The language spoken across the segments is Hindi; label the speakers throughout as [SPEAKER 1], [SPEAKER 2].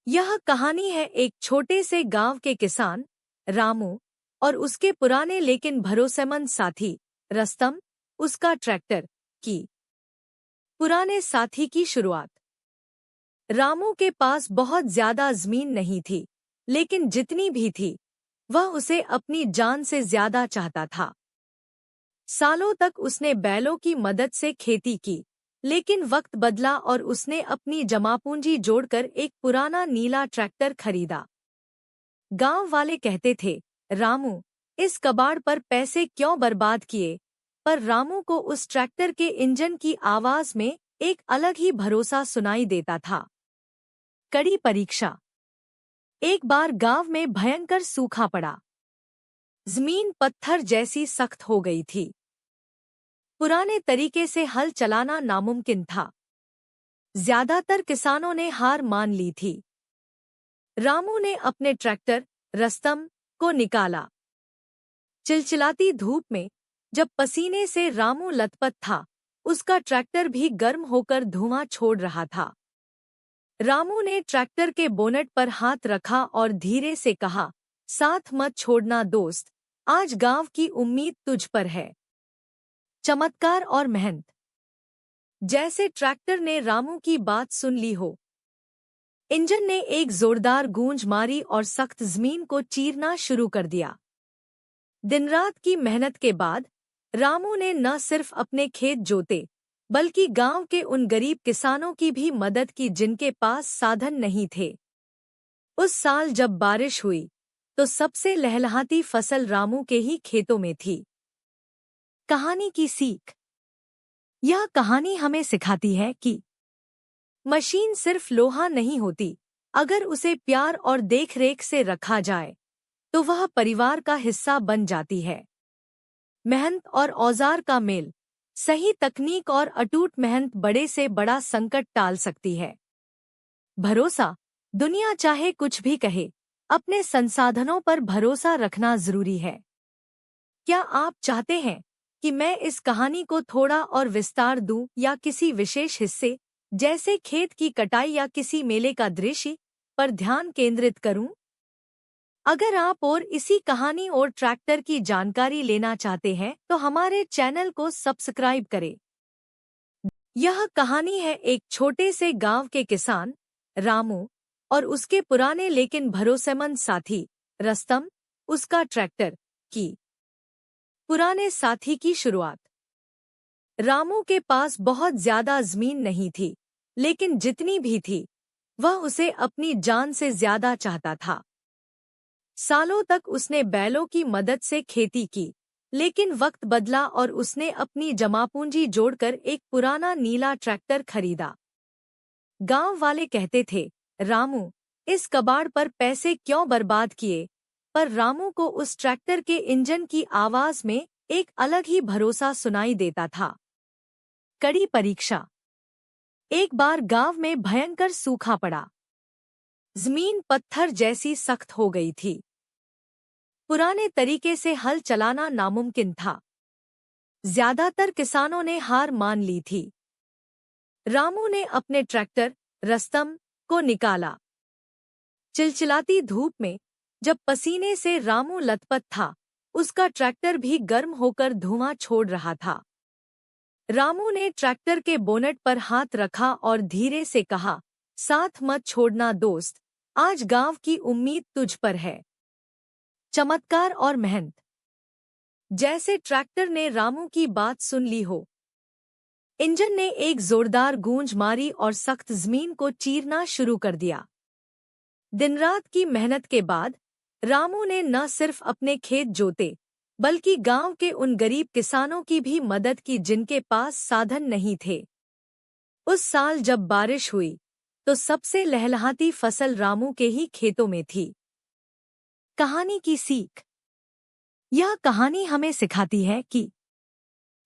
[SPEAKER 1] यह कहानी है एक छोटे से गांव के किसान रामू और उसके पुराने लेकिन भरोसेमंद साथी रस्तम, उसका ट्रैक्टर की। पुराने साथी की शुरुआत। रामू के पास बहुत ज्यादा जमीन नहीं थी, लेकिन जितनी भी थी वह उसे अपनी जान से ज्यादा चाहता था। सालों तक उसने बैलों की मदद से खेती की, लेकिन वक्त बदला और उसने अपनी जमापूंजी जोड़कर एक पुराना नीला ट्रैक्टर खरीदा। गांव वाले कहते थे, रामू, इस कबाड़ पर पैसे क्यों बर्बाद किए? पर रामू को उस ट्रैक्टर के इंजन की आवाज में एक अलग ही भरोसा सुनाई देता था। कड़ी परीक्षा। एक बार गांव में भयंकर सूखा पड़ा। जमीन पत्थर जैसी सख्त हो गई थी। पुराने तरीके से हल चलाना नामुमकिन था। ज्यादातर किसानों ने हार मान ली थी। रामू ने अपने ट्रैक्टर रस्तम को निकाला। चिलचिलाती धूप में जब पसीने से रामू लथपथ था, उसका ट्रैक्टर भी गर्म होकर धुआं छोड़ रहा था। रामू ने ट्रैक्टर के बोनट पर हाथ रखा और धीरे से कहा, साथ मत छोड़ना दोस्त, आज गांव की उम्मीद तुझ पर है। चमत्कार और मेहनत। जैसे ट्रैक्टर ने रामू की बात सुन ली हो, इंजन ने एक जोरदार गूंज मारी और सख्त जमीन को चीरना शुरू कर दिया। दिन रात की मेहनत के बाद रामू ने न सिर्फ अपने खेत जोते, बल्कि गांव के उन गरीब किसानों की भी मदद की जिनके पास साधन नहीं थे। उस साल जब बारिश हुई, तो सबसे लहलहाती फसल रामू के ही खेतों में थी। कहानी की सीख। यह कहानी हमें सिखाती है कि मशीन सिर्फ लोहा नहीं होती, अगर उसे प्यार और देखरेख से रखा जाए तो वह परिवार का हिस्सा बन जाती है। मेहनत और औजार का मेल, सही तकनीक और अटूट मेहनत बड़े से बड़ा संकट टाल सकती है। भरोसा। दुनिया चाहे कुछ भी कहे, अपने संसाधनों पर भरोसा रखना जरूरी है। क्या आप चाहते हैं कि मैं इस कहानी को थोड़ा और विस्तार दूं या किसी विशेष हिस्से, जैसे खेत की कटाई या किसी मेले का दृश्य, पर ध्यान केंद्रित करूं? अगर आप और इसी कहानी और ट्रैक्टर की जानकारी लेना चाहते हैं तो हमारे चैनल को सब्सक्राइब करें। यह कहानी है एक छोटे से गांव के किसान रामू और उसके पुराने लेकिन भरोसेमंद साथी रस्तम, उसका ट्रैक्टर की। पुराने साथी की शुरुआत। रामू के पास बहुत ज्यादा जमीन नहीं थी, लेकिन जितनी भी थी वह उसे अपनी जान से ज्यादा चाहता था। सालों तक उसने बैलों की मदद से खेती की, लेकिन वक्त बदला और उसने अपनी जमापूंजी जोड़कर एक पुराना नीला ट्रैक्टर खरीदा। गांव वाले कहते थे, रामू, इस कबाड़ पर पैसे क्यों बर्बाद किए? पर रामू को उस ट्रैक्टर के इंजन की आवाज में एक अलग ही भरोसा सुनाई देता था। कड़ी परीक्षा। एक बार गांव में भयंकर सूखा पड़ा। जमीन पत्थर जैसी सख्त हो गई थी। पुराने तरीके से हल चलाना नामुमकिन था। ज्यादातर किसानों ने हार मान ली थी। रामू ने अपने ट्रैक्टर रस्तम को निकाला। चिलचिलाती धूप में जब पसीने से रामू लथपथ था, उसका ट्रैक्टर भी गर्म होकर धुआं छोड़ रहा था। रामू ने ट्रैक्टर के बोनट पर हाथ रखा और धीरे से कहा, साथ मत छोड़ना दोस्त, आज गांव की उम्मीद तुझ पर है। चमत्कार और मेहनत। जैसे ट्रैक्टर ने रामू की बात सुन ली हो, इंजन ने एक जोरदार गूंज मारी और सख्त जमीन को चीरना शुरू कर दिया। दिन रात की मेहनत के बाद रामू ने न सिर्फ अपने खेत जोते, बल्कि गांव के उन गरीब किसानों की भी मदद की जिनके पास साधन नहीं थे। उस साल जब बारिश हुई, तो सबसे लहलहाती फसल रामू के ही खेतों में थी। कहानी की सीख। यह कहानी हमें सिखाती है कि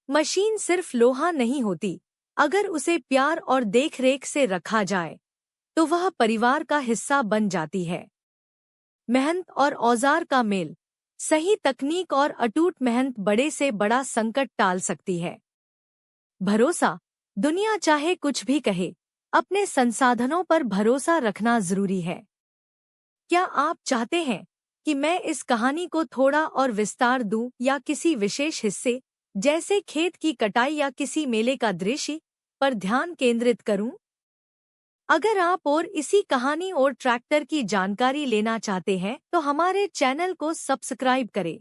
[SPEAKER 1] मशीन सिर्फ लोहा नहीं होती, अगर उसे प्यार और देखरेख से रखा जाए तो वह परिवार का हिस्सा बन जाती है। मेहनत और औजार का मेल, सही तकनीक और अटूट मेहनत बड़े से बड़ा संकट टाल सकती है। भरोसा। दुनिया चाहे कुछ भी कहे, अपने संसाधनों पर भरोसा रखना जरूरी है। क्या आप चाहते हैं कि मैं इस कहानी को थोड़ा और विस्तार दूं या किसी विशेष हिस्से, जैसे खेत की कटाई या किसी मेले का दृश्य, पर ध्यान केंद्रित करूं? अगर आप और इसी कहानी और ट्रैक्टर की जानकारी लेना चाहते हैं तो हमारे चैनल को सब्सक्राइब करें